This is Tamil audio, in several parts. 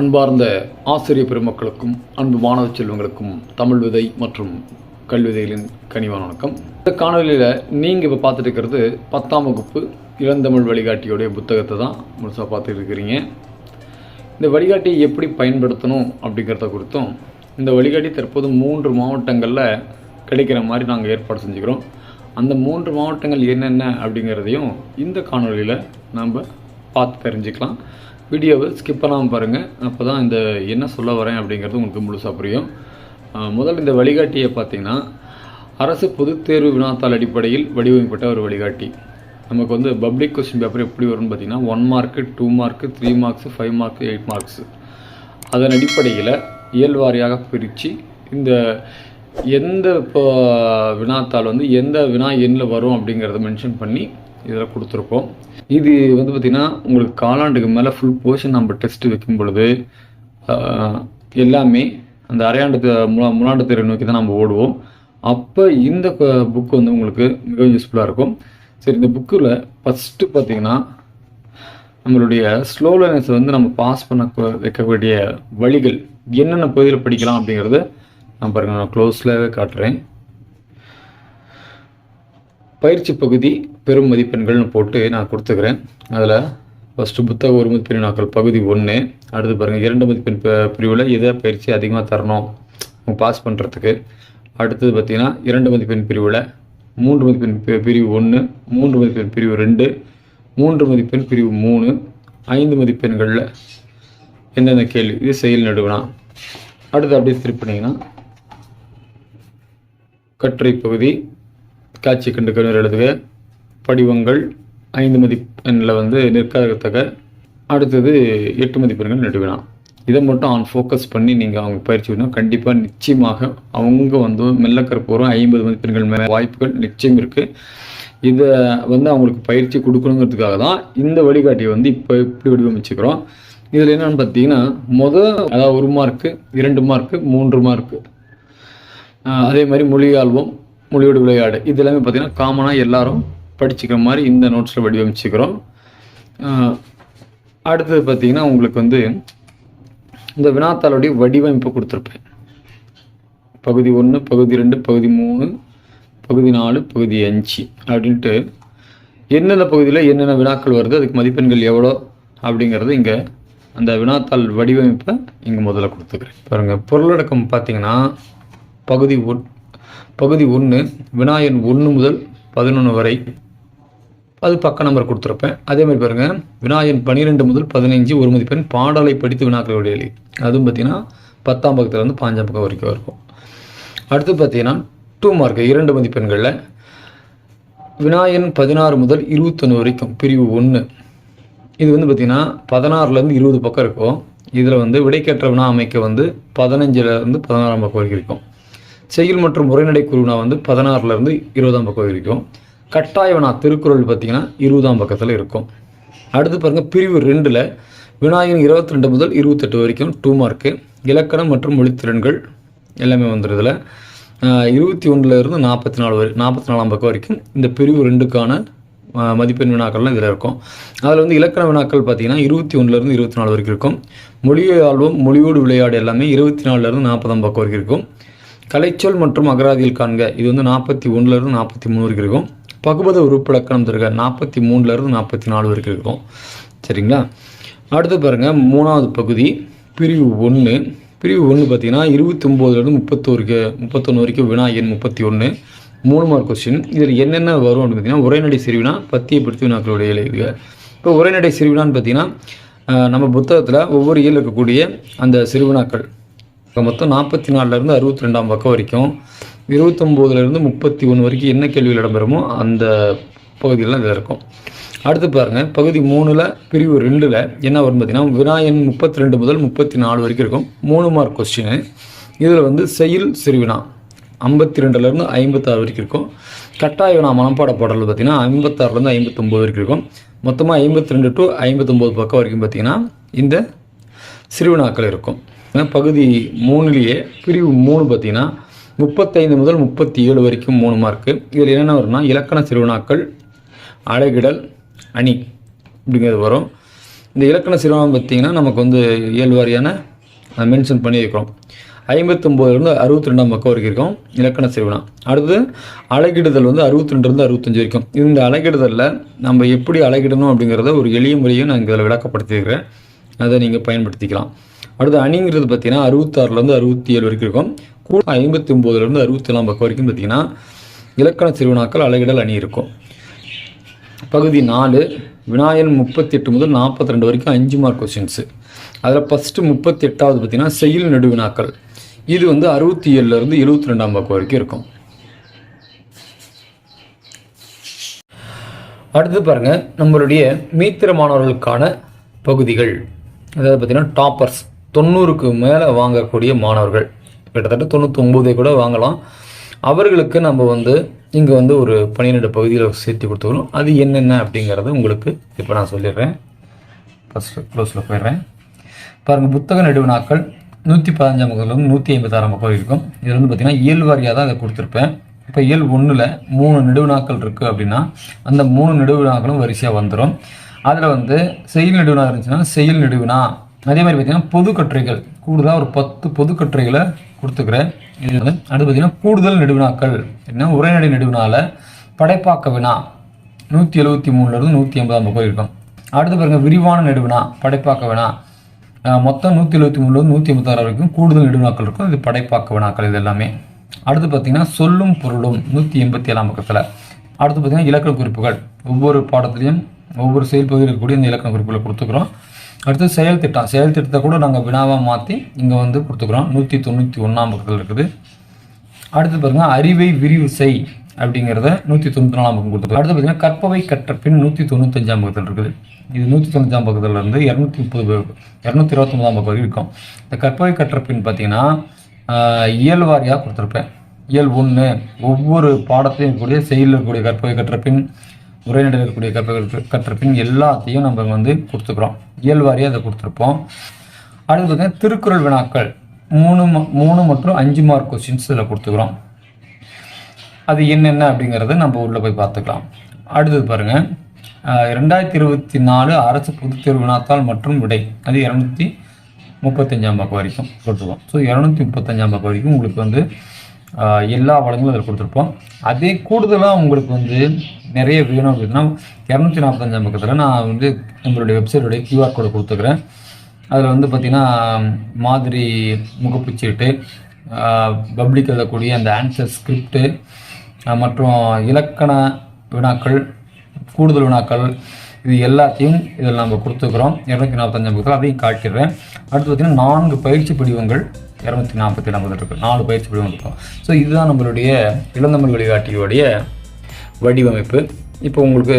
அன்பார்ந்த ஆசிரியர் பெருமக்களுக்கும் அன்பு மாணவ செல்வங்களுக்கும் தமிழ் விதை மற்றும் கல்விதைகளின் கனிவான வணக்கம். இந்த காணொலியில் நீங்கள் இப்போ பார்த்துட்டு இருக்கிறது 10ஆம் வகுப்பு இளந்தமிழ் வழிகாட்டியோடைய புத்தகத்தை தான் முழுசாக பார்த்துட்டு இருக்கிறீங்க. இந்த வழிகாட்டியை எப்படி பயன்படுத்தணும் அப்படிங்கிறத குறித்தும், இந்த வழிகாட்டி தற்போது 3 மாவட்டங்களில் கிடைக்கிற மாதிரி நாங்கள் ஏற்பாடு செஞ்சுக்கிறோம். அந்த 3 மாவட்டங்கள் என்னென்ன அப்படிங்கிறதையும் இந்த காணொலியில் நாம் பார்த்து தெரிஞ்சுக்கலாம். வீடியோவை ஸ்கிப் பண்ணாமல் பாருங்கள், அப்போ தான் இந்த என்ன சொல்ல வரேன் அப்படிங்கிறது உங்களுக்கு முழுசாக புரியும். முதல் இந்த வழிகாட்டியை பார்த்திங்கன்னா, அரசு பொதுத் தேர்வு வினாத்தாள் அடிப்படையில் வடிவமைக்கப்பட்ட ஒரு வழிகாட்டி. நமக்கு வந்து பப்ளிக் கொஸ்டின் பேப்பர் எப்படி வரும்னு பார்த்திங்கன்னா 1 mark 2 mark 3 marks 5 mark 8 marks அதன் அடிப்படையில் இயல்வாரியாக பிரித்து இந்த எந்த இப்போ வினாத்தாள் வந்து எந்த வினா எண்ணில் வரும் அப்படிங்கிறத மென்ஷன் பண்ணி இதில் கொடுத்துருப்போம். இது வந்து பார்த்திங்கன்னா உங்களுக்கு காலாண்டுக்கு மேலே ஃபுல் போர்ஷன் நம்ம டெஸ்ட்டு வைக்கும் பொழுது எல்லாமே அந்த அரையாண்டு முன்னாண்டு தேர்வு நோக்கி தான் நம்ம ஓடுவோம். அப்போ இந்த புக்கு வந்து உங்களுக்கு மிகவும் யூஸ்ஃபுல்லாக இருக்கும். சரி, இந்த புக்கில் ஃபஸ்ட்டு பார்த்திங்கன்னா நம்மளுடைய ஸ்லோ லேர்னர்ஸை வந்து நம்ம பாஸ் பண்ண வைக்கக்கூடிய வழிகள் என்னென்ன பகுதியில் படிக்கலாம் அப்படிங்கிறத நான் பாருங்கள், நான் க்ளோஸ்லாகவே காட்டுறேன். பயிற்சி பகுதி பெரும் மதிப்பெண்கள்னு போட்டு நான் கொடுத்துக்கிறேன். அதில் ஃபஸ்ட்டு புத்தக ஒரு மதிப்பெண் வினாக்கள் பகுதி 1. அடுத்து பாருங்கள் 2 மதிப்பெண் பிரிவில் எதை பயிற்சி அதிகமாக தரணும் பாஸ் பண்ணுறதுக்கு. அடுத்தது பார்த்திங்கன்னா 2 மதிப்பெண் பிரிவில் 3 மதிப்பெண் பிரிவு 1, 3 மதிப்பெண் பிரிவு 2, 3 மதிப்பெண் பிரிவு 3, 5 மதிப்பெண்களில் என்னென்ன கேள்வி, இது செயல் நடுவினா. அடுத்து அப்படியே திருப்பினீங்கன்னா கட்டுரை பகுதி காட்சி கண்டு கவிஞர் எழுதுக, படிவங்கள் 5 மதிப்பெண்ணில் வந்து நிற்கத்தக்க. அடுத்தது 8 மதிப்பெண்கள் நடுவினா. இதை மட்டும் ஃபோக்கஸ் பண்ணி நீங்கள் அவங்க பயிற்சி பண்ணால் கண்டிப்பாக நிச்சயமாக அவங்க வந்து மெல்லக்கற்போரும் 50 மதிப்பெண்கள் மேலே வாய்ப்புகள் நிச்சயம் இருக்குது. இதை வந்து அவங்களுக்கு பயிற்சி கொடுக்கணுங்கிறதுக்காக தான் இந்த வழிகாட்டியை வந்து இப்போ இப்படி வடிவமைச்சுக்கிறோம். இதில் என்னென்னு பார்த்தீங்கன்னா அதாவது 1 மார்க்கு 2 மார்க்கு 3 மார்க்கு, அதே மாதிரி மொழி ஆல்பம், மொழியோடு விளையாடு, இது எல்லாமே பார்த்திங்கன்னா காமனாக எல்லாரும் படிச்சுக்கிற மாதிரி இந்த நோட்ஸில் வடிவமைச்சுக்கிறோம். அடுத்தது பார்த்திங்கன்னா உங்களுக்கு வந்து இந்த வினாத்தாளுடைய வடிவமைப்பு கொடுத்துருப்பேன். பகுதி 1, பகுதி 2, பகுதி 3, பகுதி 4, பகுதி 5 அப்படின்ட்டு என்னென்ன பகுதியில் என்னென்ன வினாக்கள் வருது, அதுக்கு மதிப்பெண்கள் எவ்வளோ அப்படிங்கிறது இங்கே அந்த வினாத்தாள் வடிவமைப்பை இங்கே முதல்ல கொடுத்துக்கிறேன். பாருங்கள், பொருளடக்கம் பார்த்திங்கன்னா பகுதி 1 வினாயன் 1 முதல் 11 வரை அது பக்க நம்பர் கொடுத்துருப்பேன். அதே மாதிரி பாருங்கள், வினாயன் 12 முதல் 15 1 மதிப்பெண் பாடலை படித்து வினாக்களுடைய எழுதி, அதுவும் பார்த்திங்கன்னா 10ஆம் பக்கத்துலேருந்து 5ஆம் பக்கம் வரைக்கும் இருக்கும். அடுத்து பார்த்திங்கன்னா 2 மார்க் 2 மதிப்பெண்களில் வினாயன் 16 முதல் 21 வரைக்கும் பிரிவு 1. இது வந்து பார்த்திங்கன்னா 16லேருந்து 20 பக்கம் இருக்கும். இதில் வந்து விடைக்கேற்ற வினா அமைக்க வந்து 15லேருந்து 16ஆம் பக்கம் வரைக்கும் இருக்கும். செயல் மற்றும் உரைநடை குழுவினா வந்து 16லேருந்து 20ஆம் பக்கம் இருக்கும். கட்டாய வினா திருக்குறள் பார்த்திங்கன்னா 20ஆம் பக்கத்தில் இருக்கும். அடுத்து பாருங்கள், பிரிவு 2ல் வினாயன் 22 முதல் 28 வரைக்கும் 2 மார்க்கு இலக்கணம் மற்றும் மொழித்திறன்கள் எல்லாமே வந்துடுதுல 21லேருந்து 44ஆம் பக்கம் வரைக்கும் இந்த பிரிவு 2க்கான மதிப்பெண் வினாக்கள்லாம் இதில் இருக்கும். அதில் வந்து இலக்கண வினாக்கள் பார்த்திங்கன்னா 21லேருந்து 24 வரைக்கும் இருக்கும். மொழியை ஆல்பம், மொழியோடு விளையாடு எல்லாமே 24லேருந்து 40ஆம் பக்கம் வரைக்கும் இருக்கும். கலைச்சொல் மற்றும் அகராதியில் காண்க, இது வந்து 41லேருந்து 43 வரைக்கும் இருக்கும். பகுபத உறுப்பிலக்கணம் தருக 43லேருந்து 44 வரைக்கும் இருக்கும். சரிங்களா? அடுத்து பாருங்கள், 3வது பகுதி பிரிவு 1. பிரிவு 1 பார்த்திங்கன்னா 29லேருந்து 31 வரைக்கும் வினா எண் 31 3 மார்க் கொஸ்டின். இதில் என்னென்ன வரும் அப்படின்னு பார்த்திங்கன்னா உரைநடை சிறுவினா, பத்தியப்படுத்தி வினாக்களுடைய எழுதுக. இப்போ உரைநடை சிறுவினான்னு பார்த்திங்கன்னா நம்ம புத்தகத்தில் ஒவ்வொரு இயல் இருக்கக்கூடிய அந்த சிறுவினாக்கள் மொத்தம் 44லேருந்து 62ஆம் பக்கம் வரைக்கும் 29லேருந்து 31 வரைக்கும் என்ன கேள்விகள் இடம்பெறுமோ அந்த பகுதியெல்லாம் இதில் இருக்கும். அடுத்து பாருங்கள், பகுதி 3ல் பிரிவு 2ல் என்ன வரும் பார்த்திங்கன்னா வினாயன் 32 முதல் 34 வரைக்கும் இருக்கும். 3 மார்க் கொஸ்டின். இதில் வந்து செயல் சிறுவினா 52லேருந்து 56 வரைக்கும் இருக்கும். கட்டாய வினா மனப்பாட பாடல் பார்த்திங்கன்னா 56லேருந்து 59 வரைக்கும் இருக்கும். மொத்தமாக 52 to 59 பக்கம் வரைக்கும் பார்த்திங்கன்னா இந்த சிறுவினாக்கள் இருக்கும். பகுதி 3லேயே பிரிவு 3 பார்த்திங்கன்னா 35 முதல் 37 வரைக்கும் 3 மார்க்கு. இதில் என்னென்ன வரும்னா இலக்கண சிறுவினாக்கள், அழகிடல், அணி அப்படிங்கிறது வரும். இந்த இலக்கண சிறுவனம் பார்த்திங்கன்னா நமக்கு வந்து இயல்வாரியான மென்ஷன் பண்ணியிருக்கிறோம். 59லேருந்து 62ஆம் பக்கம் வரைக்கும் இருக்கும் இலக்கண சிறுவனா. அடுத்து அலகிடுதல் வந்து 62லேருந்து 65 வரைக்கும். இந்த அலகிடுதலில் நம்ம எப்படி அலகிடணும் அப்படிங்கிறத ஒரு எளிய முறையும் நான் இதில் விளக்கப்படுத்தியிருக்கிறேன். அதை நீங்கள் பயன்படுத்திக்கலாம். அடுத்து அணிங்கிறது பார்த்திங்கன்னா 66லேருந்து 67 வரைக்கும் இருக்கும். கூட 59லேருந்து 67ஆம் பக்கம் வரைக்கும் பார்த்திங்கன்னா இலக்கண சிறுவனாக்கள் அலகிடல் அணி இருக்கும். பகுதி 4 வினாயன் 38 முதல் 42 வரைக்கும் 5 மார்க் கொஸ்டின்ஸு. அதில் ஃபஸ்ட்டு 38வது பார்த்திங்கன்னா செயல் நெடுவினாக்கள். இது வந்து 67லேருந்து 72ஆம் பக்கம் வரைக்கும் இருக்கும். அடுத்து பாருங்கள், நம்மளுடைய மீத்திர மாணவர்களுக்கான பகுதிகள். அதாவது பார்த்திங்கன்னா டாப்பர்ஸ் 90க்கு மேலே வாங்கக்கூடிய மாணவர்கள், கிட்டத்தட்ட 99 கூட வாங்கலாம். அவர்களுக்கு நம்ம வந்து இங்கே வந்து ஒரு 12 பகுதியில் சேர்த்து கொடுத்துக்கணும். அது என்னென்ன அப்படிங்கிறத உங்களுக்கு இப்போ நான் சொல்லிடுறேன். ஃபஸ்ட்டு க்ளோஸில் போயிடுறேன். பாருங்கள், புத்தக நெடுவினாக்கள் 115ஆம் பக்கத்துலேருந்து 156ஆம் பக்கம் இருக்கும். இதில் வந்து பார்த்திங்கன்னா இயல் வாரியாக தான் அதை கொடுத்துருப்பேன். இப்போ இயல் 1ல் 3 நெடுவினாக்கள் இருக்குது அப்படின்னா அந்த 3 நெடுவினாக்களும் வரிசையாக வந்துடும். அதில் வந்து செயல் நெடுவினா இருந்துச்சுன்னா செயல் நெடுவினா. அதே மாதிரி பார்த்திங்கன்னா பொதுக்கட்டுரைகள் கூடுதலாக ஒரு 10 பொதுக்கட்டுரைகளை கொடுத்துக்கிறேன். இது அடுத்து பார்த்திங்கன்னா கூடுதல் நெடுவினாக்கள் என்ன உரைநடை நெடுவினால படைப்பாக்க வினா 173லேருந்து 180ஆம் பக்கம் இருக்கும். அடுத்து பாருங்கள், விரிவான நெடுவினா படைப்பாக்க வினா மொத்தம் 173லேருந்து 186 வரைக்கும் கூடுதல் நெடுவினாக்கள் இருக்கும். இது படைப்பாக்க வினாக்கள் இது எல்லாமே. அடுத்து பார்த்திங்கன்னா சொல்லும் பொருளும் 187ஆம் பக்கத்தில். அடுத்து பார்த்திங்கன்னா இலக்கண குறிப்புகள் ஒவ்வொரு பாடத்துலையும் ஒவ்வொரு செயல் பகுதியில் இருக்கக்கூடிய இந்த இலக்கண குறிப்புகளை கொடுத்துக்கிறோம். அடுத்து செயல் திட்டத்தை கூட நாங்கள் வினாவாக மாற்றி இங்கே வந்து கொடுத்துக்கிறோம். 191ஆம் பக்கத்தில் இருக்குது. அடுத்து பாருங்கள், அறிவை விரிவு செய் அப்படிங்கிறத 194ஆம் பக்கம் கொடுத்துருக்கோம். அடுத்து பார்த்திங்கன்னா கற்பவை கற்ற பின் 195ஆம் பக்கத்தில் இருக்குது. இது 195ஆம் பக்கத்துலேருந்து 229ஆம் பக்கம் வரைக்கும் இருக்கும். இந்த கற்பவை கற்ற பின் பார்த்திங்கன்னா இயல் வாரியாக கொடுத்துருப்பேன். இயல் 1 ஒவ்வொரு பாடத்தையும் இருக்கக்கூடிய செயலில் இருக்கக்கூடிய கற்பவை கற்ற பின் உரைநடையில் இருக்கக்கூடிய கற்ற பின் எல்லாத்தையும் நம்ம வந்து கொடுத்துக்கிறோம். இயல் வாரியாக அதை கொடுத்துருப்போம். அடுத்து பார்த்திங்கன்னா திருக்குறள் வினாக்கள் 3 மற்றும் 5 மார்க் கொஸ்டின்ஸ் இதில் கொடுத்துக்கிறோம். அது என்னென்ன அப்படிங்கிறத நம்ம உள்ளே போய் பார்த்துக்கலாம். அடுத்தது பாருங்கள், 2024 அரசு பொதுத் தேர்வு வினாத்தாள் மற்றும் விடை அது 235ஆம் பக்கம் வரைக்கும் கொடுத்துருக்கோம். ஸோ 235ஆம் பக்கம் வரைக்கும் உங்களுக்கு வந்து எல்லா வளங்களும் அதில் கொடுத்துருப்போம். அதே கூடுதலாக உங்களுக்கு வந்து நிறைய வேணும் அப்படின்னா 245ஆம் பக்கத்தில் நான் வந்து நம்மளுடைய வெப்சைட்டுடைய QR கோடை கொடுத்துக்கிறேன். அதில் வந்து பார்த்திங்கன்னா மாதிரி முகப்புச்சீட்டு, பப்ளிக் எழுதக்கூடிய அந்த ஆன்சர் ஸ்கிரிப்டு மற்றும் இலக்கண வினாக்கள், கூடுதல் வினாக்கள், இது எல்லாத்தையும் இதில் நம்ம கொடுத்துக்கிறோம். 245ஆம் பக்கத்தில் அதையும் காட்டிடுறேன். அடுத்து பார்த்திங்கன்னா 4 பயிற்சி படிவங்கள் 247 இருக்குது. 4 பயிற்சி படிவங்கள் இருக்கும். ஸோ இதுதான் நம்மளுடைய இளந்தமிழ் வழிகாட்டியோடைய வடிவமைப்பு. இப்போ உங்களுக்கு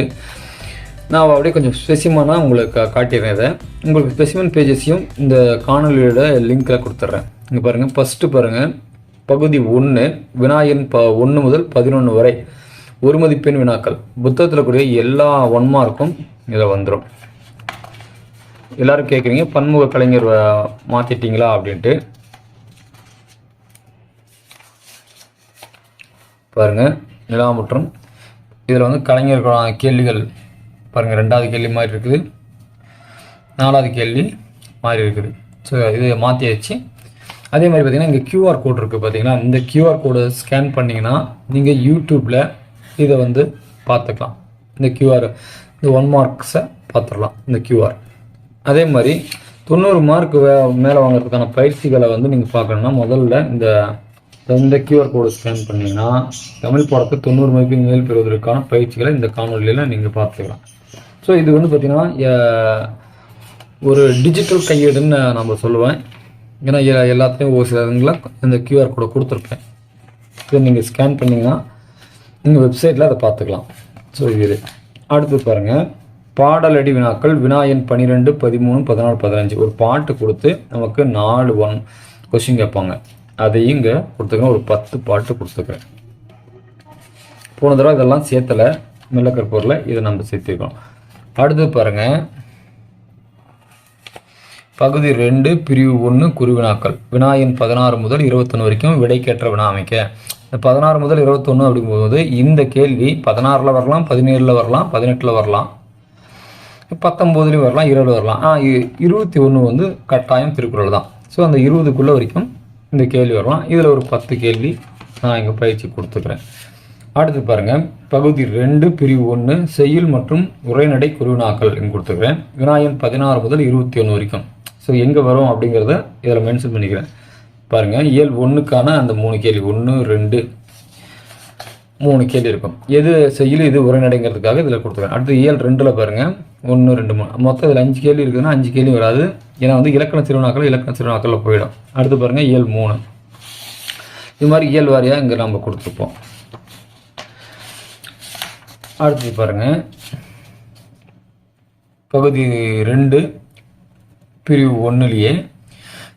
நான் அப்படியே கொஞ்சம் ஸ்பெசிமனாக உங்களுக்கு காட்டிடுறேன். இதை உங்களுக்கு ஸ்பெசிமன் பேஜஸையும் இந்த காணொலியோட லிங்க்கில் கொடுத்துட்றேன். இங்கே பாருங்கள், ஃபஸ்ட்டு பாருங்கள், பகுதி 1 வினாயன் 1 முதல் 11 வரை ஒரு மதிப்பெண் வினாக்கள். புத்தகத்தில் கூடிய எல்லா 1 மார்க்கும் இதில் வந்துடும். எல்லோரும் கேட்குறீங்க பன்முக கலைஞர் மாற்றிட்டீங்களா அப்படின்ட்டு. பாருங்கள், நிலா மற்றும் இதில் வந்து கலைஞர்களான கேள்விகள் பாருங்கள், 2வது கேள்வி மாதிரி இருக்குது, 4வது கேள்வி மாதிரி இருக்குது. ஸோ இது மாற்றியாச்சு. அதே மாதிரி பார்த்திங்கன்னா இங்கே QR கோட் இருக்குது. பார்த்திங்கன்னா இந்த QR கோடை ஸ்கேன் பண்ணிங்கன்னா நீங்கள் யூடியூப்பில் இதை வந்து பார்த்துக்கலாம். இந்த இந்த 1 மார்க்ஸை பார்த்துடலாம் இந்த QR. அதே மாதிரி 90 மார்க் மேலே வாங்குறதுக்கான பயிற்சிகளை வந்து நீங்கள் பார்க்கணுன்னா முதல்ல இந்த QR கோடை ஸ்கேன் பண்ணிங்கன்னா தமிழ் பாடத்தை 90 மதிப்பெண் மேல் பெறுவதற்கான பயிற்சிகளை இந்த காணொலியில் நீங்கள் பார்த்துக்கலாம். ஸோ இது வந்து பார்த்திங்கன்னா ஒரு டிஜிட்டல் கையேடுன்னு நம்ம சொல்லுவேன். ஏன்னா எல்லாத்துலேயும் ஒரு சிலங்கள இந்த QR கோடை கொடுத்துருப்பேன். இதை நீங்கள் ஸ்கேன் பண்ணிங்கன்னா நீங்கள் வெப்சைட்டில் அதை பார்த்துக்கலாம். ஸோ இது அடுத்து பாருங்கள், பாடலடி வினாக்கள் வினாயன் 12, 13, 14, 15 ஒரு பாட்டு கொடுத்து நமக்கு 4 கொஸ்டின் கேட்பாங்க. அதையும் இங்கே கொடுத்துக்கிறேன். ஒரு 10 பாட்டு கொடுத்துக்கிறேன். போன தடவை இதெல்லாம் சேர்த்தலை, மெல்லக்கற்பூரில் இதை நம்ம சேர்த்துருக்கோம். அடுத்து பாருங்கள், பகுதி 2 பிரிவு 1 குறுவினாக்கள் வினாயன் 16 முதல் 21 வரைக்கும் விடைக்கேற்ற வினா அமைக்க. இந்த 16 முதல் 21 அப்படிங்கும்போது இந்த கேள்வி 16ல் வரலாம், 17ல் வரலாம், 18ல் வரலாம். 19 வரலாம், 20 வரலாம். 21 வந்து கட்டாயம் திருக்குறள் தான். ஸோ அந்த 20க்குள்ளே வரைக்கும் இந்த கேள்வி வரலாம். இதில் ஒரு 10 கேள்வி நான் இங்கே பயிற்சி கொடுத்துக்கிறேன். அடுத்து பாருங்கள், பகுதி 2 பிரிவு 1 செய்யுள் மற்றும் உரைநடை குறுவினாக்கள் இங்கே கொடுத்துக்கிறேன். வினாயன் 16 முதல் 21 வரைக்கும். ஸோ எங்கே வரும் அப்படிங்கிறத இதில் மென்ஷன் பண்ணிக்கிறேன். பாருங்கள், இயல் 1க்கான அந்த 3 கேள்வி 1, 2, 3 கேள்வி இருக்கும். எது செய்யுள் இது உரைநடைங்கிறதுக்காக இதில் கொடுத்துக்கிறேன். அடுத்து இயல் 2ல் பாருங்கள் 1, 2, 3 மொத்தம் இதில் 5 கேள்வி இருக்குதுன்னா 5 கேள்வி வராது. ஏன்னா வந்து இலக்கண சிறுவினாக்களில் போயிடும். அடுத்து பாருங்கள் இயல் 3. இது மாதிரி இயல் வாரியாக இங்கே நம்ம கொடுத்துருப்போம். அடுத்து பாருங்கள், பகுதி 2 பிரிவு 1லேயே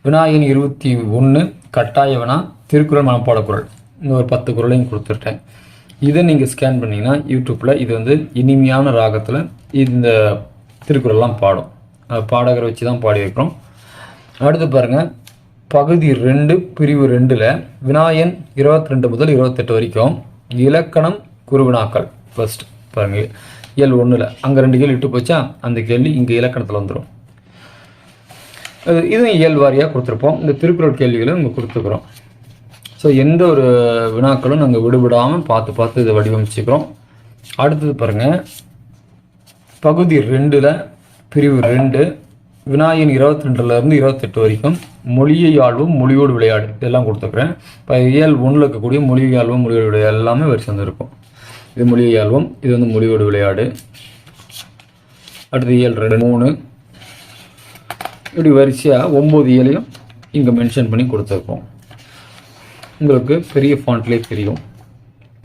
வினாயன் 21 கட்டாய வினா திருக்குறள் மனப்பாட குறள் இந்த ஒரு 10 குறளையும் கொடுத்துருட்டேன். இதை நீங்கள் ஸ்கேன் பண்ணிங்கன்னா யூடியூப்பில் இது வந்து இனிமையான ராகத்தில் இந்த திருக்குறள்லாம் பாடும். பாடகரை வச்சு தான் பாடி வைக்கிறோம். அடுத்து பாருங்கள், பகுதி 2 பிரிவு 2ல் வினாயன் 22 முதல் 28 வரைக்கும் இலக்கணம் குறுவினாக்கள். ஃபர்ஸ்ட் பாருங்கள், இயல் 1ல் அங்கே 2 கேள்வி விட்டு போச்சா, அந்த கேள்வி இங்கே இலக்கணத்தில் வந்துடும். இதுவும் இயல் வாரியாக கொடுத்துருப்போம். இந்த திருக்குறள் கேள்விகளும் இங்கே கொடுத்துருக்குறோம். ஸோ எந்த ஒரு வினாக்களும் நாங்கள் விடுபடாமல் பார்த்து இதை வடிவமைச்சுக்கிறோம். அடுத்தது பாருங்கள், பகுதி 2ல் பிரிவு 2 வினாயன் 22லேருந்து 28 வரைக்கும் மொழியை ஆழ்வும் மொழியோடு விளையாடு இதெல்லாம் கொடுத்துருக்குறேன். இப்போ இயல் 1ல் இருக்கக்கூடிய மொழியை ஆழ்வும் மொழியோடு விளையாடு எல்லாமே வரிசை வந்துருக்கும். இது மொழியை ஆழ்வும், இது வந்து மொழியோடு விளையாடு. அடுத்து இயல் 3 இப்படி வரிசையாக 9 இயலையும் இங்கே மென்ஷன் பண்ணி கொடுத்துருக்கோம். உங்களுக்கு பெரிய ஃபாண்ட்லேயே தெரியும்,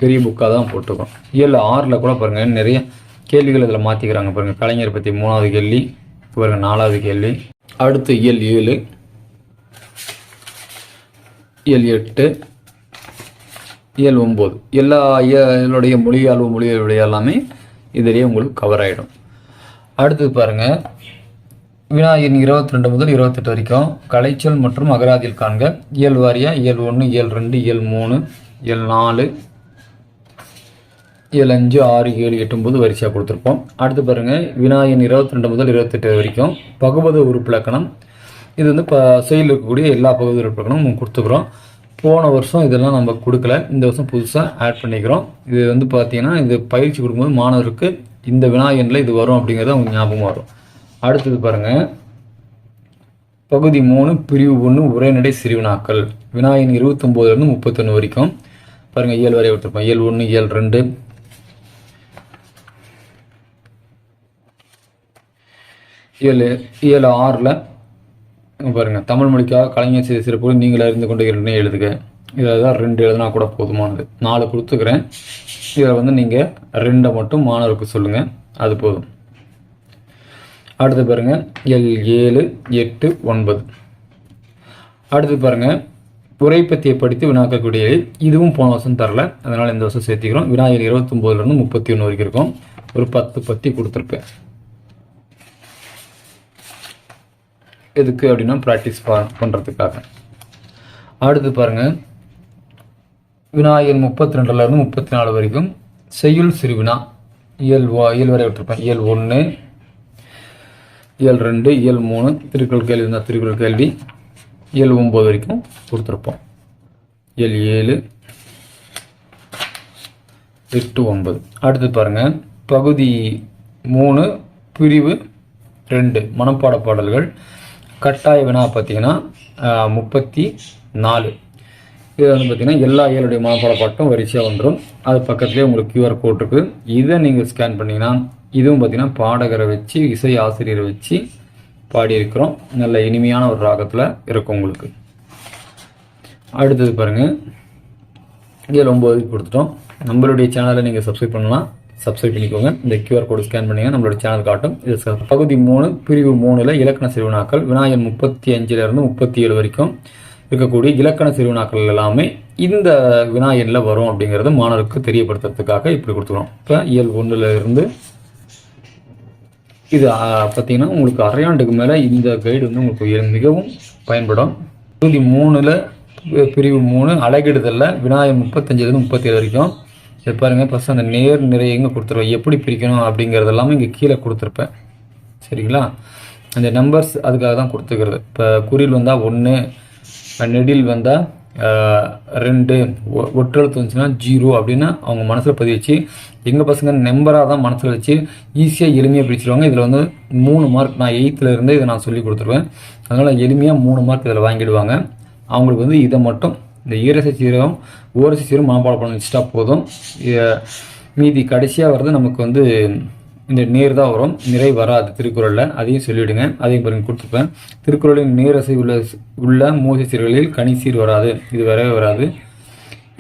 பெரிய புக்காக தான் போட்டிருக்கோம். இயல் 6ல் கூட பாருங்கள் நிறைய கேள்விகள் இதில் மாற்றிக்கிறாங்க. பாருங்கள், கலைஞர் பற்றி 3வது கேள்வி, பாருங்கள் 4வது கேள்வி. அடுத்து இயல் 7, இயல் 8, இயல் 9 எல்லா இயலுடைய மொழியுடைய எல்லாமே இதிலேயே உங்களுக்கு கவர் ஆகிடும். அடுத்தது பாருங்கள், வினாயன் 22 முதல் 28 வரைக்கும் கலைச்சொல் மற்றும் அகராதியில் காண்க. இயல் வாரியாக இயல் 1, இயல் 2, இயல் 3, இயல் 4, இயல் 5, 6, 7, 8, 9 வரிசையாக கொடுத்துருப்போம். அடுத்து பாருங்கள், வினாயன் 22 முதல் 28 வரைக்கும் பகுபத உறுப்பிலக்கணம். இது வந்து இப்போ செயலில் இருக்கக்கூடிய எல்லா பகுதி உறுப்பிலக்கணமும் கொடுத்துக்கிறோம். போன வருஷம் இதெல்லாம் நம்ம கொடுக்கல, இந்த வருஷம் புதுசாக ஆட் பண்ணிக்கிறோம். இது வந்து பார்த்தீங்கன்னா இது பயிற்சி கொடுக்கும்போது மாணவருக்கு இந்த வினாயனில் இது வரும் அப்படிங்கிறது அவங்க ஞாபகம் வரும். அடுத்தது பாருங்கள், பகுதி 3 பிரிவு 1 உரைநடை சிறுவினாக்கள் வினாயன் 29லேருந்து 31 வரைக்கும் பாருங்கள் இயல் வரை எடுத்துருப்போம். இயல் 1, இயல் 2, இயல் 6ல் பாருங்கள், தமிழ் மொழிக்காக கலைஞர் செய்த சிறப்பு நீங்களே இருந்து கொண்டு 2 எழுதுக. இதில் தான் 2 எழுதுனா கூட போதுமானது. 4 கொடுத்துக்கிறேன். இதில் வந்து நீங்கள் 2 மட்டும் மாணவருக்கு சொல்லுங்கள், அது போதும். அடுத்து பாருங்கள், இயல் 7, 8, 9. அடுத்து பாருங்கள், உரைப்பத்தியை படித்து வினாக்கக்கூடிய இதுவும் போன வருஷம் தரல, அதனால் இந்த வருஷம் சேர்த்திக்கிறோம். வினாயன் 29லேருந்து 31 வரைக்கும் இருக்கும். ஒரு 10 பத்தி கொடுத்துருப்பேன். எதுக்கு அப்படின்னா ப்ராக்டிஸ் பண்ணுறதுக்காக. அடுத்து பாருங்கள், வினாயன் 32லேருந்து 34 வரைக்கும் செய்யுள் சிறுவினா இயல் வரை விட்டுருப்பேன். இயல் 1, இயல் 2, இயல் 3 திருக்குறள் கேள்வி இருந்தால் திருக்குறள் கேள்வி. இயல் 9 வரைக்கும் கொடுத்துருப்போம். இயல் 7, 8, 9. அடுத்து பாருங்கள், பகுதி 3 பிரிவு 2 மனப்பாட பாடல்கள் கட்டாய வினா பார்த்தீங்கன்னா 34. இது வந்து பார்த்தீங்கன்னா எல்லா இயலுடைய மனப்பாட பாட்டும் வரிசையாக வந்துடும். அது பக்கத்துலேயே உங்களுக்கு QR கோட் இருக்குது. இதை நீங்கள் ஸ்கேன் பண்ணிங்கன்னா இதுவும் பார்த்தீங்கன்னா பாடகரை வச்சு இசை ஆசிரியரை வச்சு பாடியிருக்கிறோம். நல்ல இனிமையான ஒரு ராகத்தில் இருக்கும் உங்களுக்கு. அடுத்தது பாருங்கள், இதில் 9 கொடுத்துட்டோம். நம்மளுடைய சேனலை நீங்கள் சப்ஸ்கிரைப் பண்ணலாம், சப்ஸ்கிரைப் பண்ணிக்கோங்க. இந்த QR கோடு ஸ்கேன் பண்ணிங்கன்னா நம்மளோட சேனல் காட்டும். இது பகுதி 3 பிரிவு 3ல் இலக்கண சிறுவினாக்கள் வினாயன் 35லேருந்து 37 வரைக்கும் இருக்கக்கூடிய இலக்கண சிறுவினாக்கள் எல்லாமே இந்த வினாயனில் வரும் அப்படிங்கிறது மாணவருக்கு தெரியப்படுத்துறதுக்காக இப்படி கொடுத்துக்கிறோம். இப்போ இயல் 1ல் இருந்து இது பார்த்தீங்கன்னா உங்களுக்கு அரையாண்டுக்கு மேலே இந்த கைடு வந்து உங்களுக்கு மிகவும் பயன்படும். பகுதி 3ல் பிரிவு 3 அழகிடுதலில் வினாயன் 35லேருந்து 37 வரைக்கும் இது பாருங்கள். ஃபஸ்ட் அந்த நேர் நிறை எங்கே கொடுத்துருவேன், எப்படி பிரிக்கணும் அப்படிங்கிறது எல்லாமே இங்கே கீழே கொடுத்துருப்பேன். சரிங்களா? அந்த நம்பர்ஸ் அதுக்காக தான் கொடுத்துக்கிறது. இப்போ குறில் வந்தால் 1, நெடில் வந்தால் 2, ஒற்றெழுத்து வந்துச்சுன்னா 0 அப்படின்னு அவங்க மனசில் பதிவு வச்சு, எங்கள் பசங்க நம்பராக தான் மனசில் வச்சு ஈஸியாக எளிமையாக பிடிச்சிருவாங்க. இதில் வந்து 3 மார்க் நான் 8th இருந்தே இதை நான் சொல்லி கொடுத்துருவேன். அதனால் எளிமையாக 3 மார்க் இதில் வாங்கிடுவாங்க. அவங்களுக்கு வந்து இதை மட்டும் இந்த ஈரசை சீரகம் ஓரசை சீரகம் மனப்பாடம் பண்ணி வச்சுட்டா போதும். மீதி கடைசியாக வர்றது நமக்கு வந்து இந்த நேர் தான் வரும், நிறை வராது திருக்குறளில். அதையும் சொல்லிவிடுங்க. அதையும் பாருங்க கொடுத்துருப்பேன். திருக்குறளின் நேரசை உள்ள மூசை சீர்களில் கனிசீர் வராது, இது வரவே வராது.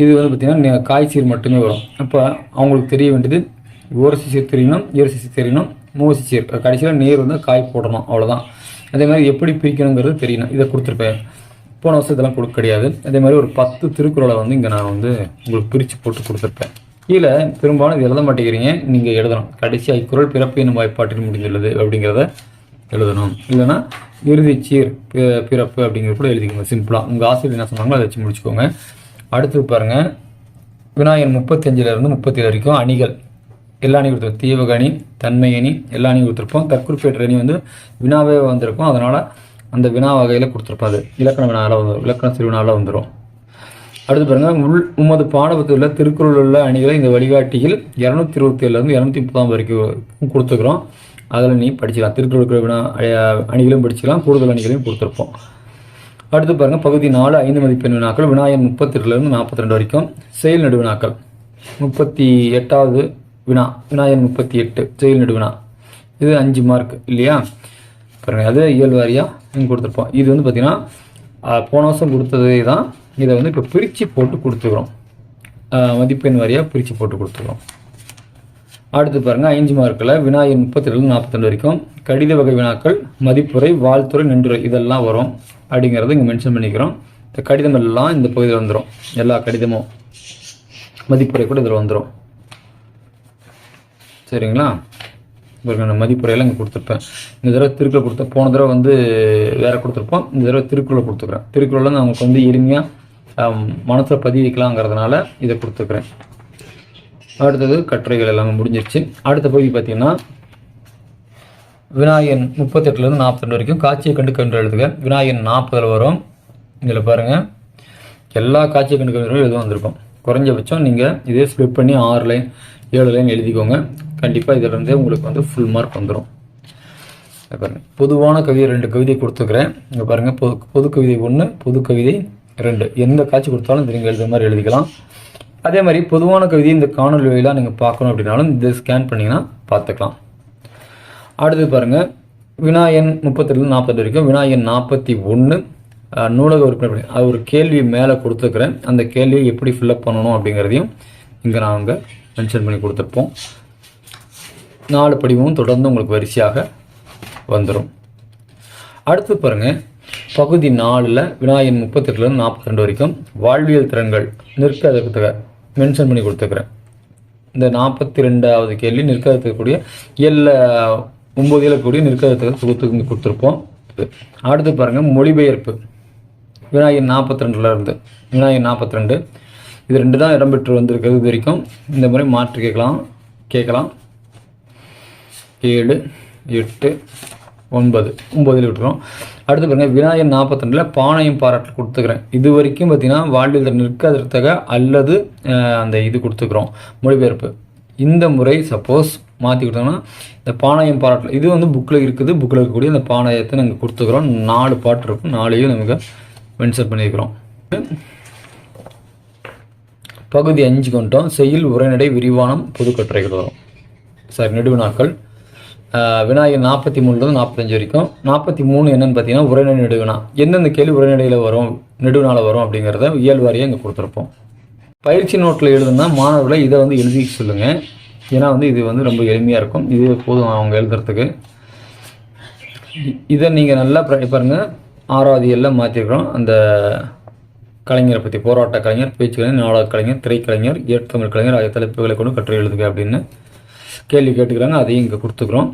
இது வந்து பார்த்திங்கன்னா காய் சீர் மட்டுமே வரும். அப்போ அவங்களுக்கு தெரிய வேண்டியது ஓரசி சீர் தெரியணும், ஈரசை சீர் தெரியணும், மூசை சீர் கடைசியில் நேர் வந்து காய் போடணும், அவ்வளோதான். அதே மாதிரி எப்படி பிரிக்கணுங்கிறது தெரியணும். இதை கொடுத்துருப்பேன். போன வருஷம் இதெல்லாம் கொடுக்க கிடையாது. அதே மாதிரி ஒரு 10 திருக்குறளை வந்து இங்கே நான் வந்து உங்களுக்கு பிரித்து போட்டு கொடுத்துருப்பேன். கீழே பெரும்பாலும் இது எழுத மாட்டேங்கிறீங்க, நீங்கள் எழுதணும். கடைசியாக இக்குறள் பிறப்பு என்னும் வாய்ப்பாட்டில் முடிந்துள்ளது அப்படிங்கிறத எழுதணும். இல்லைன்னா இறுதிச்சீர் பிறப்பு அப்படிங்கிறது கூட எழுதிக்கோங்க சிம்பிளாக. உங்கள் ஆசிரியர் என்ன சொன்னாங்களோ அதை வச்சு முடிச்சுக்கோங்க. அடுத்து பாருங்கள், வினாயன் 35லேருந்து 37 வரைக்கும் அணிகள் எல்லா அணி கொடுத்துருப்போம். தீவகணி, தன்மை அணி எல்லா அணி கொடுத்துருப்போம். தற்குறிப்பேற்ற அணி வந்து வினாவே வந்திருக்கும், அதனால் அந்த வினா வகையில் கொடுத்துருப்போம். அது இலக்கண வினாவில் வந்துடும், இலக்கண சிறுவினாவில் வந்துடும். அடுத்து பாருங்கள், உமது பாடத்தில் உள்ள திருக்குறள் உள்ள அணிகளை இந்த வழிகாட்டியில் 227லேருந்து 230 வரைக்கும் கொடுத்துக்கிறோம். அதில் நீ படிச்சுக்கலாம். திருக்குறள் வினா அணிகளும் படிச்சுக்கலாம், கூடுதல் அணிகளையும் கொடுத்துருப்போம். அடுத்து பாருங்கள், பகுதி 4 5 மதிப்பெண் வினாக்கள். வினாயன் 38லேருந்து 42 வரைக்கும் செயல் நடுவினாக்கள். 38வது வினா வினாயன் 38 செயல் நடுவினா. இது 5 மார்க் இல்லையா? பாருங்கள், அது இயல் வாரியாக கொடுத்துருப்போம். இது வந்து பார்த்திங்கன்னா போன வருஷம் கொடுத்ததே தான். இதை வந்து இப்போ பிரித்து போட்டு கொடுத்துக்கிறோம், மதிப்பெண் வாரியாக பிரித்து போட்டு கொடுத்துக்கிறோம். அடுத்து பாருங்கள், 5 மார்க்கில் வினாயன் 32லேருந்து 42 வரைக்கும் கடித வகை வினாக்கள், மதிப்புரை, வாழ்த்துறை, நன்றுரை இதெல்லாம் வரும் அப்படிங்கிறத இங்கே மென்ஷன் பண்ணிக்கிறோம். இந்த கடிதம் எல்லாம் இந்த பகுதியில் வந்துடும். எல்லா கடிதமும் மதிப்புரை கூட இதில் வந்துடும். சரிங்களா? பாருங்க, மதிப்புரையெல்லாம் இங்கே கொடுத்துருப்பேன். இந்த தடவை திருக்குறள் கொடுத்தேன். போன தடவை வந்து வேறு கொடுத்துருப்போம். இந்த தடவை திருக்குறளை கொடுத்துக்கிறேன். திருக்குறளில் நமக்கு வந்து எளிமையாக மனசில் பதிவு வைக்கலாங்கிறதுனால இதை கொடுத்துக்கிறேன். அடுத்தது கட்டுரைகள் எல்லாமே முடிஞ்சிருச்சு. அடுத்த பகுதி பார்த்திங்கன்னா வினாயன் 38லேருந்து 42 வரைக்கும் காட்சியை கண்டு எழுதுக. வினாயன் 40 வரும். இதில் பாருங்கள், எல்லா காட்சியை கண்டு எதுவும் வந்திருக்கும். குறைஞ்சபட்சம் நீங்கள் இதே ஸ்ப்ளிட் பண்ணி 6 லைன் 7 லைன் எழுதிக்கோங்க. கண்டிப்பாக இதிலிருந்தே உங்களுக்கு வந்து ஃபுல் மார்க் வந்துடும். பாருங்கள், பொதுவான கவிதை 2 கவிதை கொடுத்துக்கிறேன். இங்கே பாருங்கள், பொது கவிதை 1, பொது கவிதை 2. எந்த காட்சி கொடுத்தாலும் நீங்கள் எழுதுற மாதிரி எழுதிக்கலாம். அதே மாதிரி பொதுவான கவிதை இந்த காணொலி வழியாக நீங்கள் பார்க்கணும் அப்படின்னாலும் இதை ஸ்கேன் பண்ணிங்கன்னா பார்த்துக்கலாம். அடுத்து பாருங்கள், வினாயன் 32லேருந்து 42 வரைக்கும் வினாயன் 41 நூலக உறுப்பினர். அது ஒரு கேள்வி மேலே கொடுத்துக்கிறேன். அந்த கேள்வியை எப்படி ஃபில்அப் பண்ணணும் அப்படிங்கிறதையும் இங்கே நாங்கள் மென்ஷன் பண்ணி கொடுத்துருப்போம். 4 படிவமும் தொடர்ந்து உங்களுக்கு வரிசையாக வந்துடும். அடுத்து பாருங்கள், பகுதி 4ல் வினாயன் 38லேருந்து 42 வரைக்கும் வாழ்வியல் திறன்கள் நிற்க மென்ஷன் பண்ணி கொடுத்துக்கிறேன். இந்த 42வது கேள்வி நிற்கக்கூடிய 9 இருக்கக்கூடிய நிற்க தொகுத்து கொடுத்துருப்போம். அடுத்து பாருங்கள், மொழிபெயர்ப்பு வினாயன் 42லேருந்து வினாயன் 42. இது 2 தான் இடம்பெற்று வந்திருக்கிறது. இது வரைக்கும் இந்த மாதிரி மாற்றி கேட்கலாம் 7, 8, 9 விட்டுரும். அடுத்து பாருங்கள், வினாயன் 42ல் பானையும் பாராட்டு கொடுத்துக்கிறேன். இது வரைக்கும் பார்த்தீங்கன்னா வாழ்வில் நிற்காதற்காக அல்லது அந்த இது கொடுத்துக்கிறோம் மொழிபெயர்ப்பு. இந்த முறை சப்போஸ் மாற்றி கொடுத்தோம்னா இந்த பானையம் பாராட்டில் இது வந்து புக்கில் இருக்குது. புக்கில் இருக்கக்கூடிய இந்த பானையத்தை நாங்கள் கொடுத்துக்கிறோம். 4 பாட்டு இருக்கும். 4ஐயும் நமக்கு மென்ஷன் பண்ணியிருக்கிறோம். பகுதி 5 கொண்டோம். செயல், உரைநடை, விரிவானம், பொதுக்கட்டுரைகள் வரும். நெடுவினாக்கள். வினாயன் 43லேருந்து 45 வரைக்கும். 43 என்னன்னு பார்த்தீங்கன்னா உரைநடை நெடுவினா. எந்தெந்த கேள்வி உரைநடையில் வரும், நெடுவினாவில் வரும் அப்படிங்கிறத இயல்வாரியாக இங்கே கொடுத்துருப்போம். பயிற்சி நோட்டில் எழுதுனா மாணவர்களை இதை வந்து எழுதி சொல்லுங்கள். ஏன்னா வந்து இது வந்து ரொம்ப எளிமையாக இருக்கும். இது போதும் அவங்க எழுதுறதுக்கு. இதை நீங்கள் நல்லா பாருங்கள். 6வது எல்லாம் மாற்றிருக்கிறோம். அந்த கலைஞரை பற்றி, போராட்ட கலைஞர், பேச்சு கலைஞர், நாடக கலைஞர், திரைக்கலைஞர், ஏற்றமிழ் கலைஞர் ஆகிய தலைப்புகளை கொண்டு கட்டுரை எழுதுக அப்படின்னு கேள்வி கேட்டுக்கிறாங்க. அதையும் இங்கே கொடுத்துக்கிறோம்.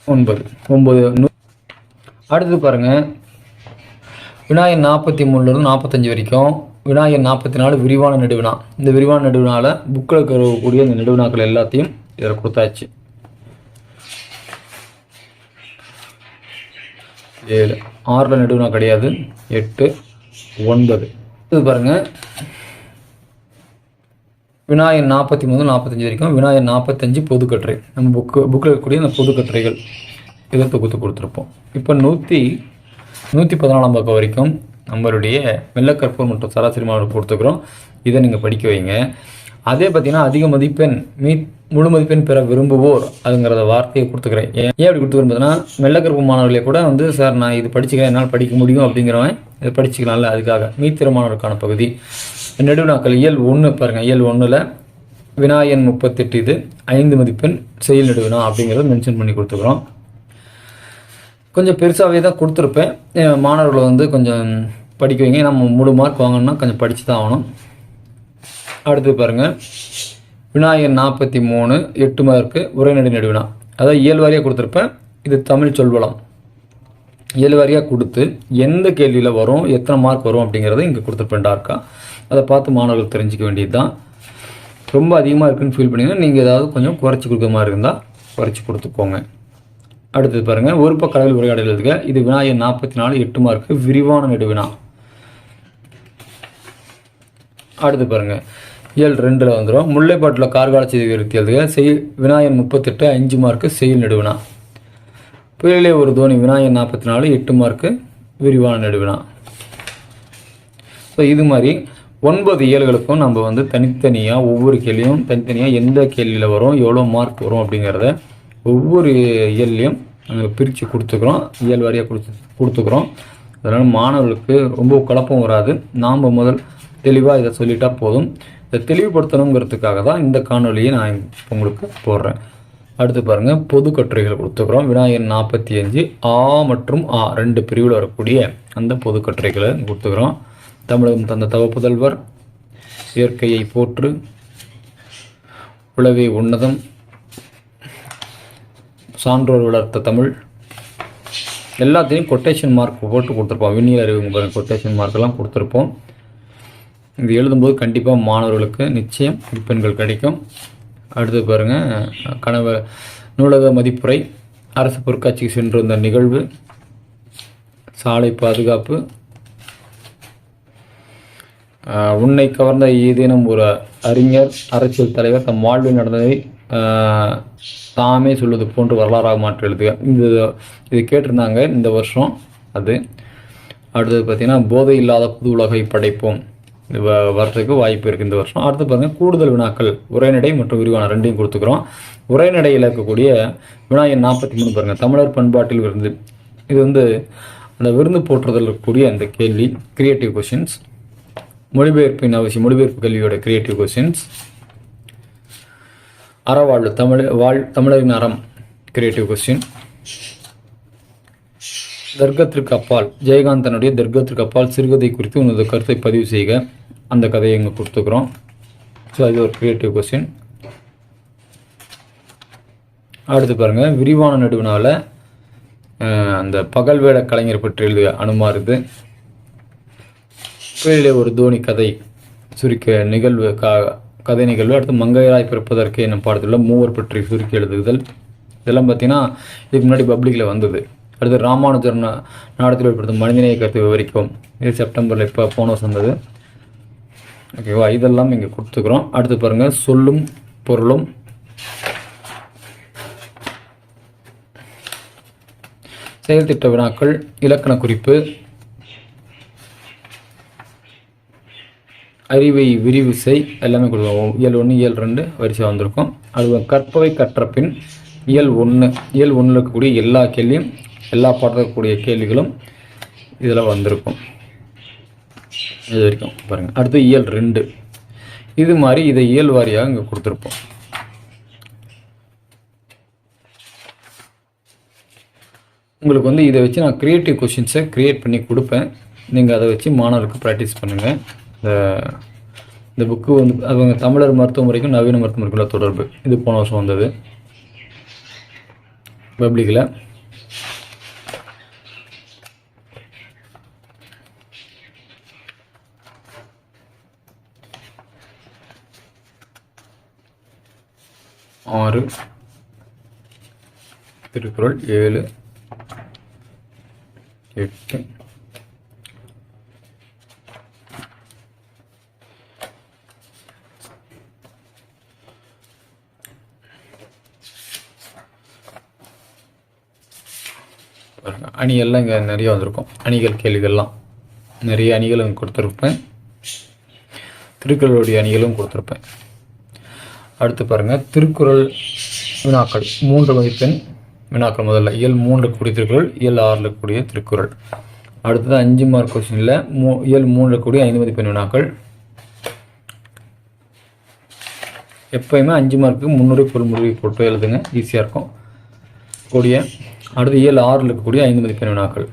9. அடுத்தது பாருங்கள், வினாயன் 43லேருந்து 45 வரைக்கும். வினாயன் 44 விரிவான நெடுவினா. இந்த விரிவான நெடுவினாவில் புக்கில் இருக்கக்கூடிய இந்த நெடுவினாக்கள் எல்லாத்தையும் இதில் கொடுத்தாச்சு. 7 6ல் நடுவினா கிடையாது. 8 9 இது பாருங்கள். வினாயன் 43 45 வரைக்கும் வினாயன் 45 பொதுக்கட்டுரை நம்ம புக்கில் இருக்கக்கூடிய அந்த பொதுக்கட்டுரைகள் இதை தொகுத்து கொடுத்துருப்போம். இப்போ 114 பக்கம் வரைக்கும் நம்மளுடைய மெல்லக்கற்போர் மற்றும் சராசரி மாணவர் கொடுத்துக்கிறோம். இதை நீங்கள் படிக்க வைங்க. அதே பார்த்தீங்கன்னா அதிக மதிப்பெண் முழு மதிப்பெண் பெற விரும்புவோர் அதுங்கிறத வார்த்தையை கொடுத்துக்கிறேன். ஏன் அப்படி கொடுத்துக்கிறேன் பார்த்தீங்கன்னா மெல்லக்கற்பு மாணவர்களே கூட வந்து சார் நான் இது படிச்சுக்கிறேன், என்னால் படிக்க முடியும் அப்படிங்கிறவன் இதை படிச்சுக்கலாம்ல, அதுக்காக மீத்திர மாணவருக்கான பகுதி. நெடுவினாக்கள் இயல் 1 பாருங்கள். இயல் 1ல் வினாயன் 38 இது 5 மதிப்பெண் செயல் நெடுவினா அப்படிங்கிறத மென்ஷன் பண்ணி கொடுத்துக்கிறோம். கொஞ்சம் பெருசாகவே தான் கொடுத்துருப்பேன். மாணவர்களை வந்து கொஞ்சம் படிக்க வைங்க. நம்ம முழு மார்க் வாங்கணும்னா கொஞ்சம் படித்து தான் ஆகணும். அடுத்து பாருங்கள். வினாயன் 43 8 மார்க்கு உரைநடை நெடுவினா. அதாவது இயல் வாரியாக கொடுத்துருப்பேன். இது தமிழ் சொல்வளம் இயல் வாரியாக கொடுத்து எந்த கேள்வியில் வரும், எத்தனை மார்க் வரும் அப்படிங்கிறத இங்கே கொடுத்துருப்பேன் டார்க்காக. அதை பார்த்து மாணவர்கள் தெரிஞ்சிக்க வேண்டியது தான். ரொம்ப அதிகமாக இருக்குன்னு ஃபீல் பண்ணிங்கன்னா நீங்கள் ஏதாவது கொஞ்சம் குறைச்சி கொடுக்குற மாதிரி இருந்தால் குறைச்சி கொடுத்துக்கோங்க. அடுத்தது பாருங்கள். ஒரு பக்க அளவில் உரையாடல் எழுதுக. இது வினாயன் 44 8 மார்க்கு விரிவான நெடுவினா. அடுத்து பாருங்கள். இயல் 2ல் வந்துடும். முல்லைப்பாட்டில் கார்கால செய்தி விருத்தி எழுதுக. வினாயன் 38 5 மார்க்கு செயல் நெடுவினா. புயலிலே ஒரு தோனி வினாயன் 44 8 மார்க்கு விரிவான நெடுவினா. ஸோ இது மாதிரி 9 இயல்களுக்கும் நம்ம வந்து தனித்தனியாக ஒவ்வொரு கேள்வியும் தனித்தனியாக எந்த கேள்வியில் வரும், எவ்வளோ மார்க் வரும் அப்படிங்கிறத ஒவ்வொரு இயல்லையும் நாங்கள் பிரித்து கொடுத்துக்கிறோம். இயல் வாரியாக கொடுத்துக்கிறோம். அதனால் மாணவர்களுக்கு ரொம்ப குழப்பம் வராது. நாம் முதல் தெளிவாக இதை சொல்லிட்டா போதும். இதை தெளிவுபடுத்தணுங்கிறதுக்காக தான் இந்த காணொலியை நான் உங்களுக்கு போடுறேன். அடுத்து பாருங்கள். பொது கட்டுரைகள் கொடுத்துக்கிறோம். வினாயன் 45 ஆ மற்றும் ஆ 2 பிரிவில் வரக்கூடிய அந்த பொது கட்டுரைகளை கொடுத்துக்கிறோம். தமிழகம் தந்த தவ புதல்வர், இயற்கையை போற்று, உளவே உன்னதம், சான்றோர் வளர்த்த தமிழ், எல்லாத்தையும் கொட்டேஷன் மார்க் போட்டு கொடுத்துருப்போம். விண்ணியல் அறிவுங்க பாருங்கள், கொட்டேஷன் மார்க்கெல்லாம் கொடுத்துருப்போம். இது எழுதும்போது கண்டிப்பாக மாணவர்களுக்கு நிச்சயம் மதிப்பெண்கள் கிடைக்கும். அடுத்து பாருங்கள். நூலக மதிப்புரை, அரசு பொருட்காட்சிக்கு சென்று வந்த நிகழ்வு, சாலை பாதுகாப்பு, உன்னை கவர்ந்த ஏதேனும் ஒரு அறிஞர் அரசியல் தலைவர் தம் வாழ்வில் நடந்ததை தாமே சொல்வது போன்று வரலாறாக மாற்றி எழுதுக. இது கேட்டிருந்தாங்க இந்த வருஷம். அது அடுத்தது பார்த்திங்கன்னா போதை இல்லாத புது உலகை படைப்போம். இது வரதுக்கு வாய்ப்பு இருக்குது இந்த வருஷம். அடுத்து பாருங்கள். கூடுதல் வினாக்கள் உரைநடை மற்றும் விரிவான 2ஐயும் கொடுத்துக்கிறோம். உரைநடையில் இருக்கக்கூடிய வினாயன் 43 பாருங்கள். தமிழர் பண்பாட்டில் விருந்து. இது வந்து அந்த விருந்து போற்றுதல் இருக்கக்கூடிய அந்த கேள்வி கிரியேட்டிவ் கொஷின்ஸ். மொழிபெயர்ப்பின் அவசியம், மொழிபெயர்ப்பு கல்வியோட கிரியேட்டிவ் கொஷின்ஸ். அறவாழ்வு தமிழரின் அறம் கிரியேட்டிவ் கொஸ்டின். தர்க்கத்திற்கு அப்பால் ஜெயகாந்தனுடைய தர்க்கத்திற்கு அப்பால் சிறுகதை குறித்து உனது கருத்தை பதிவு செய்க. அந்த கதையை இங்கே கொடுத்துக்கிறோம். ஸோ அது ஒரு கிரியேட்டிவ் கொஸ்டின். அடுத்து பாருங்கள். விரிவான நடுவினால் அந்த பகல் வேட கலைஞர் பற்றி எழுதுக. அனுமாருது. புயலிலே ஒரு தோனி கதை சுருக்க நிகழ்வு கதை நிகழ்வு. அடுத்து மங்கையராய் பிறப்பதற்கு என்ன பாடத்தில் மூவர் பற்றி சுருக்கி எழுதுதல். இதெல்லாம் பார்த்தீங்கன்னா இதுக்கு முன்னாடி பப்ளிக்கில் வந்தது. அடுத்து ராமானுஜர் நாடத்தில் ஏற்படுத்தும் மனிதநேய கருத்தை விவரிக்கும். இது செப்டம்பரில் இப்போ போன வருஷம் வந்தது. ஓகேவா? இதெல்லாம் இங்கே கொடுத்துக்கிறோம். அடுத்து பாருங்கள். சொல்லும் பொருளும், செயல்திட்ட வினாக்கள், இலக்கண குறிப்பு, அறிவை விரிவிசை எல்லாமே கொடுக்குறோம். இயல் 1 இயல் 2 வரிசை வந்திருக்கும். அது கற்பவை கற்ற பின் இயல் 1 இயல் 1 இருக்கக்கூடிய எல்லா கேள்வியும் எல்லா பாடத்தில் இருக்கக்கூடிய கேள்விகளும் இதில் வந்திருக்கும். இது வரைக்கும் பாருங்கள். அடுத்து இயல் 2 இது மாதிரி இதை இயல் வாரியாக இங்கே கொடுத்துருப்போம். உங்களுக்கு வந்து இதை வச்சு நான் க்ரியேட்டிவ் கொஷின்ஸை க்ரியேட் பண்ணி கொடுப்பேன். நீங்கள் அதை வச்சு மாணவருக்கு ப்ராக்டிஸ் பண்ணுங்கள். இந்த புக்கு வந்து அவங்க தமிழர் மருத்துவ முறைக்கும் நவீன மருத்துவ முறைக்குள்ள தொடர்பு. இது போன வருஷம் வந்தது பப்ளிக்கில். 6, திருக்குறள் 7, 8, அணிகள்லாம் இங்கே நிறைய வந்திருக்கும். அணிகள் கேள்விகள்லாம் நிறைய அணிகள் இங்கே கொடுத்துருப்பேன். திருக்குறளுடைய அணிகளும் கொடுத்துருப்பேன். அடுத்து பாருங்கள், திருக்குறள் வினாக்கள் 3 மதிப்பெண் வினாக்கள். முதல்ல இயல் 3 கூடிய திருக்குறள், இயல் 6 கூடிய திருக்குறள். அடுத்தது 5 மார்க் கொஸ்டினில் இயல் 3 கூடிய 5 மதிப்பெண் வினாக்கள். எப்போயுமே 5 மார்க்கு 300 பொருள்முறை போட்டு எழுதுங்க, ஈஸியாக இருக்கும். கூடிய அடுத்து இயல் 6 இருக்கக்கூடிய 5 மதிப்பெண் வினாக்கள்.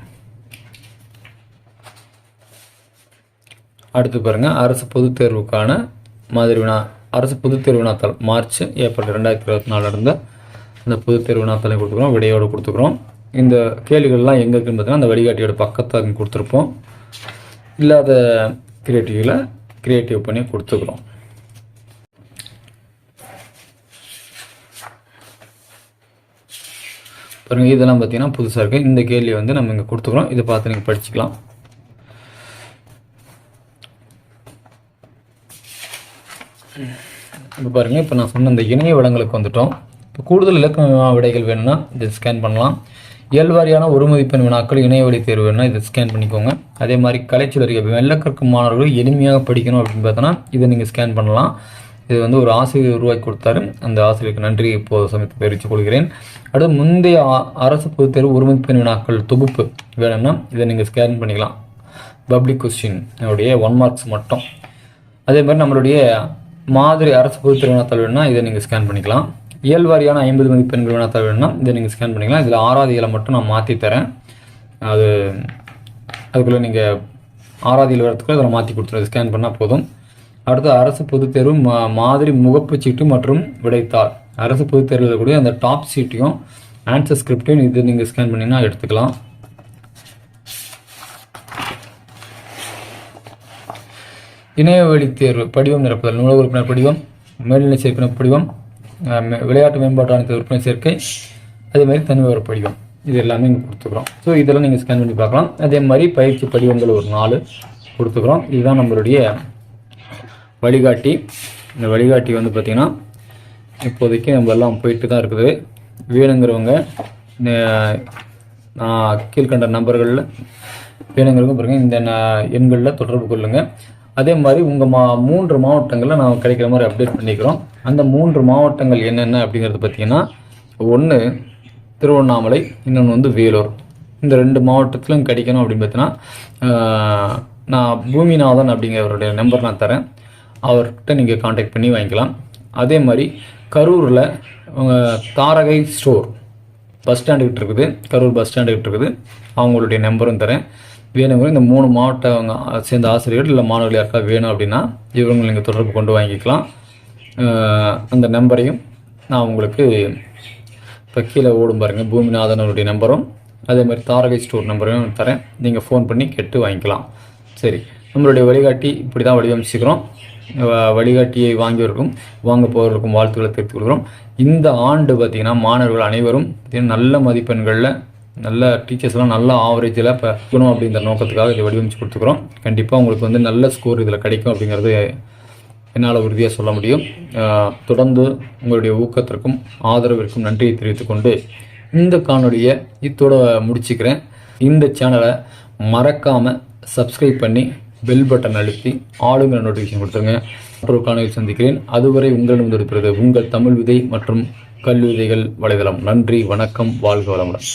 அடுத்து பாருங்கள், அரசு பொதுத் தேர்வுக்கான மாதிரி வினா. அரசு பொதுத் தேர்வு வினாத்தாள் மார்ச் ஏப்ரல் 2024 நடந்த அந்த பொதுத் தேர்வு வினாத்தாளை கொடுத்துக்கிறோம், விடையோடு கொடுத்துக்கிறோம். இந்த கேள்விகள்லாம் எங்கே இருக்குன்னு பார்த்தீங்கன்னா அந்த வழிகாட்டியோட பக்கத்தை கொடுத்துருப்போம். இல்லாத கிரியேட்டிவ் பண்ணி கொடுத்துக்கிறோம். பாருங்கள், இதெல்லாம் பார்த்தீங்கன்னா புதுசாக இருக்குது. இந்த கேள்வி வந்து நம்ம இங்கே கொடுத்துக்கிறோம். இதை பார்த்து நீங்கள் படிச்சுக்கலாம். இப்போ பாருங்கள், இப்போ நான் சொன்ன இந்த இணைய வளங்களுக்கு வந்துட்டோம். இப்போ கூடுதல் இலக்க விடைகள் வேணும்னா இதை ஸ்கேன் பண்ணலாம். இயல்வாரியான ஒரு மதிப்பெண் வினாக்கள் இணைய வழி தேர்வு வேணும்னா இதை ஸ்கேன் பண்ணிக்கோங்க. அதே மாதிரி கலைச்சொல்லறிவு மெல்ல கற்கும் மாணவர்கள் எளிமையாக படிக்கணும் அப்படின்னு பார்த்தோன்னா இதை நீங்கள் ஸ்கேன் பண்ணலாம். இது வந்து ஒரு ஆசிரியர் உருவாக்கி கொடுத்தாரு. அந்த ஆசிரியருக்கு நன்றி இப்போது சமயத்தை தெரிவித்துக் கொள்கிறேன். அடுத்து முந்தைய அரசு பொதுத் தேர்வு ஒரு மதிப்பெண் வினாக்கள் தொகுப்பு வேணும்னா இதை நீங்கள் ஸ்கேன் பண்ணிக்கலாம். பப்ளிக் கொஸ்டின் உடைய 1 மார்க்ஸ் மட்டும். அதே மாதிரி நம்மளுடைய மாதிரி அரசு பொதுத் தேர்வு வினாத்தாள் வேணும்னா இதை நீங்கள் ஸ்கேன் பண்ணிக்கலாம். இயல்வாரியான 50 மதிப்பெண்கள் வினாத்தாள் வேணும்னா இதை நீங்கள் ஸ்கேன் பண்ணிக்கலாம். இதில் 6வது இயலை மட்டும் நான் மாற்றி தரேன். அதுக்குள்ளே நீங்கள் 6வது இயல் வரத்துக்குள்ளே இதில் மாற்றி கொடுத்துருது, ஸ்கேன் பண்ணால் போதும். அடுத்து அரசு பொதுத் தேர்வு மாதிரி முகப்பு சீட்டு மற்றும் விடைத்தாள். அரசு பொதுத் தேர்வில் கூட அந்த டாப் சீட்டையும் ஆன்சர் ஸ்கிரிப்டையும் இது நீங்கள் ஸ்கேன் பண்ணிங்கன்னா எடுத்துக்கலாம். இணைய வழி தேர்வு படிவம் நிரப்புதல், நூலக உறுப்பினர் படிவம், மேல்நிலை சேர்ப்பினர் படிவம், விளையாட்டு மேம்பாட்டு ஆணையத்தில் உறுப்பினர் சேர்க்கை, அதேமாதிரி தனிவர் படிவம், இது எல்லாமே இங்கே கொடுத்துக்கிறோம். ஸோ இதெல்லாம் நீங்கள் ஸ்கேன் பண்ணி பார்க்கலாம். அதே மாதிரி பயிற்சி படிவங்கள் ஒரு 4 கொடுத்துக்கிறோம். இதுதான் நம்மளுடைய வழிகாட்டி. இந்த வழிகாட்டி வந்து பார்த்திங்கன்னா இப்போதைக்கு நம்ம எல்லாம் போயிட்டு தான் இருக்குது. வேணுங்கிறவங்க நான் கீழ்கண்ட நம்பர்களில் வேணுங்கிறவங்க பாருங்கள், இந்த எண்களில் தொடர்பு கொள்ளுங்கள். அதே மாதிரி உங்கள் 3 மாவட்டங்களில் நான் கிடைக்கிற மாதிரி அப்டேட் பண்ணிக்கிறோம். அந்த 3 மாவட்டங்கள் என்னென்ன அப்படிங்கிறது பார்த்திங்கன்னா, ஒன்று திருவண்ணாமலை, இன்னொன்று வந்து வேலூர். இந்த 2 மாவட்டத்திலும் கிடைக்கணும் அப்படின்னு பார்த்தீங்கன்னா நான் பூமிநாதன் அப்படிங்கிறவருடைய நம்பர் நான் தரேன். அவர்கிட்ட நீங்கள் காண்டாக்ட் பண்ணி வாங்கிக்கலாம். அதே மாதிரி கரூரில் தாரகை ஸ்டோர் பஸ் ஸ்டாண்டுக்கிட்ட இருக்குது, கரூர் பஸ் ஸ்டாண்டுக்கிட்ட இருக்குது. அவங்களுடைய நம்பரும் தரேங்க. வேணுங்கிற இந்த 3 மாவட்டம் சேர்ந்த ஆசிரியர்கள் இல்லை மாணவர்கள் யாருக்கா வேணும் அப்படின்னா இவங்க நீங்கள் தொடர்பு கொண்டு வாங்கிக்கலாம். அந்த நம்பரையும் நான் உங்களுக்கு இப்போ கீழே ஓடும் பாருங்கள், பூமிநாதனுடைய நம்பரும் அதே மாதிரி தாரகை ஸ்டோர் நம்பரையும் தரேன். நீங்கள் ஃபோன் பண்ணி கேட்டு வாங்கிக்கலாம். சரி, நம்மளுடைய வழிகாட்டி இப்படி தான் வடிவமைச்சுக்கிறோம். வழிகாட்டியை வாங்க போவதற்கும் வாழ்த்துக்களை தெரிவித்துக் கொள்கிறோம். இந்த ஆண்டு பார்த்திங்கன்னா மாணவர்கள் அனைவரும் நல்ல மதிப்பெண்களில் நல்ல டீச்சர்ஸ்லாம் நல்ல ஆவரேஜில் இப்போ இருக்கணும் அப்படிங்கிற நோக்கத்துக்காக இதை வடிவமைச்சு கொடுத்துக்கிறோம். கண்டிப்பாக உங்களுக்கு வந்து நல்ல ஸ்கோர் இதில் கிடைக்கும் அப்படிங்கிறது என்னால் உறுதியாக சொல்ல முடியும். தொடர்ந்து உங்களுடைய ஊக்கத்திற்கும் ஆதரவிற்கும் நன்றியை தெரிவித்துக்கொண்டு இந்த காணொலியை இத்தோடு முடிச்சுக்கிறேன். இந்த சேனலை மறக்காமல் சப்ஸ்கிரைப் பண்ணி பெல் பட்டன் அழுத்தி ஆளுங்கிற நோட்டிஃபிகேஷன் கொடுத்துருங்க. மற்றொரு காணொலியில் சந்திக்கிறேன். அதுவரை உங்களிடம் இருக்கிறது உங்கள் தமிழ் விதை மற்றும் கல்வி விதைகள் வலைதளம். நன்றி, வணக்கம், வாழ்க வளமுடன்.